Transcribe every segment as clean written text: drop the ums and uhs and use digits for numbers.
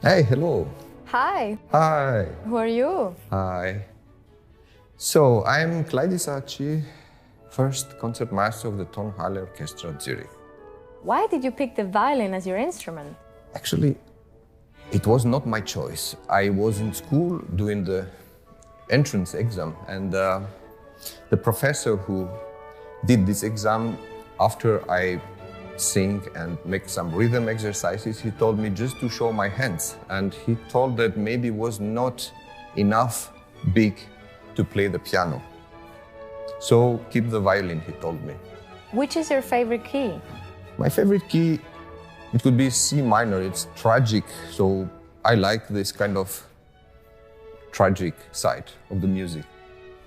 Hey, hello. Hi, Hi. who are you? Hi. So, I'm Klaidi Sahatci, first concertmaster of the Tonhalle Orchestra Zurich. Why did you pick the violin as your instrument? Actually, it was not my choice. I was in school doing the entrance exam, and the professor who did this exam, after I sing and make some rhythm exercises, he told me just to show my hands, and he told that maybe it was not enough big to play the piano. So keep the violin, he told me. Which is your favorite key? My favorite key, it could be C minor. It's tragic, so I like this kind of tragic side of the music.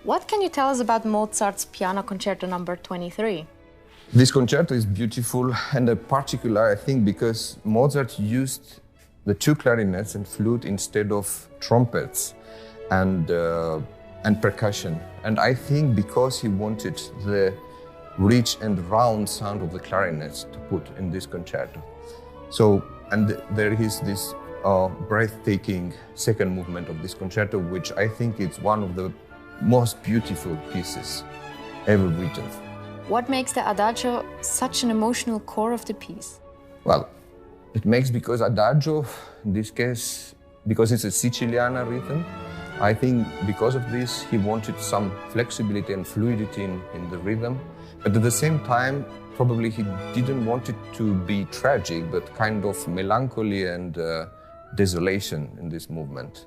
What can you tell us about Mozart's Piano Concerto number 23? This concerto is beautiful, and in particular, I think, because Mozart used the two clarinets and flute instead of trumpets and percussion. And I think because he wanted the rich and round sound of the clarinets to put in this concerto. So, and there is this breathtaking second movement of this concerto, which I think is one of the most beautiful pieces ever written. What makes the Adagio such an emotional core of the piece? Well, it makes because Adagio, in this case, because it's a Siciliana rhythm, I think because of this he wanted some flexibility and fluidity in the rhythm, but at the same time probably he didn't want it to be tragic, but kind of melancholy and desolation in this movement.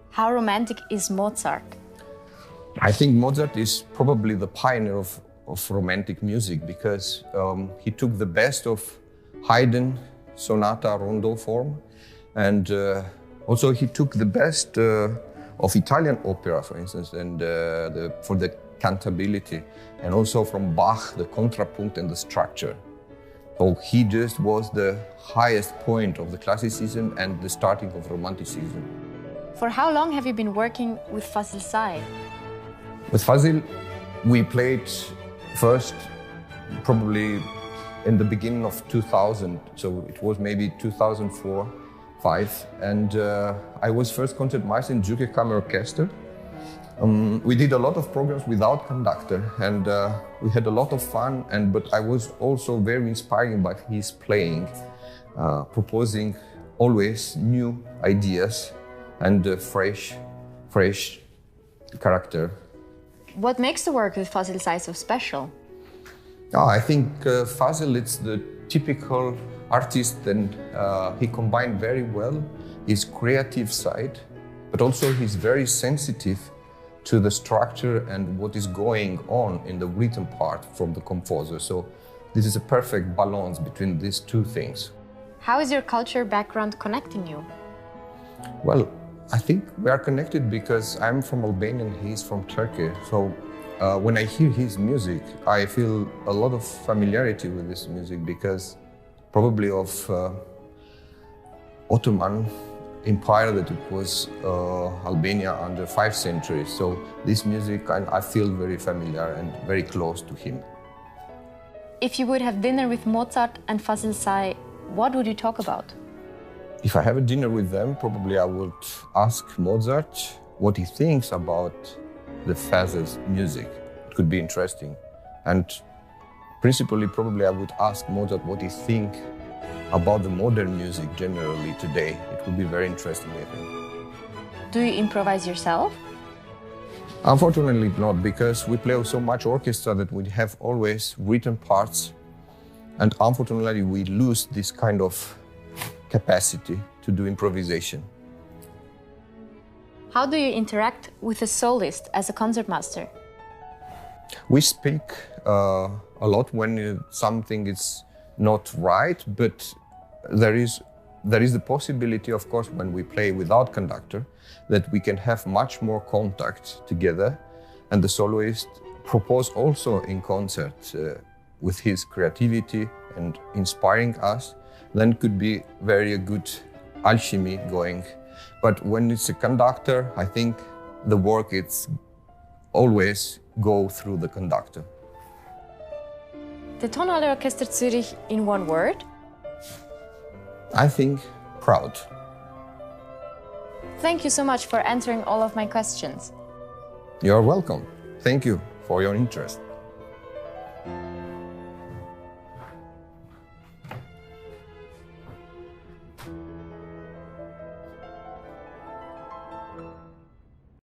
How romantic is Mozart? I think Mozart is probably the pioneer of romantic music because he took the best of Haydn, sonata, rondo form, and also he took the best of Italian opera, for instance, and for the cantability, and also from Bach, the contrapunct and the structure. So he just was the highest point of the classicism and the starting of romanticism. For how long have you been working with Fazil Say? With Fazil, we played first probably in the beginning of 2000, so it was maybe 2004, 2005, and I was first concertmaster in Zurich Orchestra. We did a lot of programs without conductor, and we had a lot of fun. But I was also very inspired by his playing, proposing always new ideas and fresh character. What makes the work with Fazil Say so special? I think Fazil, it's the typical artist, and he combined very well his creative side, but also he's very sensitive to the structure and what is going on in the written part from the composer. So this is a perfect balance between these two things. How is your culture background connecting you? Well, I think we are connected because I'm from Albania and he's from Turkey. So when I hear his music, I feel a lot of familiarity with this music because probably of Ottoman Empire, that it was Albania under 5 centuries. So this music, I feel very familiar and very close to him. If you would have dinner with Mozart and Fazil Say, what would you talk about? If I have a dinner with them, probably I would ask Mozart what he thinks about the Fazil's music. It could be interesting. And principally, probably I would ask Mozart what he thinks about the modern music generally today. It would be very interesting, I think. Do you improvise yourself? Unfortunately not, because we play so much orchestra that we have always written parts, and unfortunately we lose this kind of capacity to do improvisation. How do you interact with a soloist as a concertmaster? We speak a lot when something is not right, but there is the possibility, of course, when we play without conductor, that we can have much more contact together, and the soloist propose also in concert with his creativity and inspiring us. Then could be very good alchemy going. But when it's a conductor, I think the work it's always go through the conductor. The Tonhalle Orchestra Zurich in one word? I think proud. Thank you so much for answering all of my questions. You're welcome. Thank you for your interest.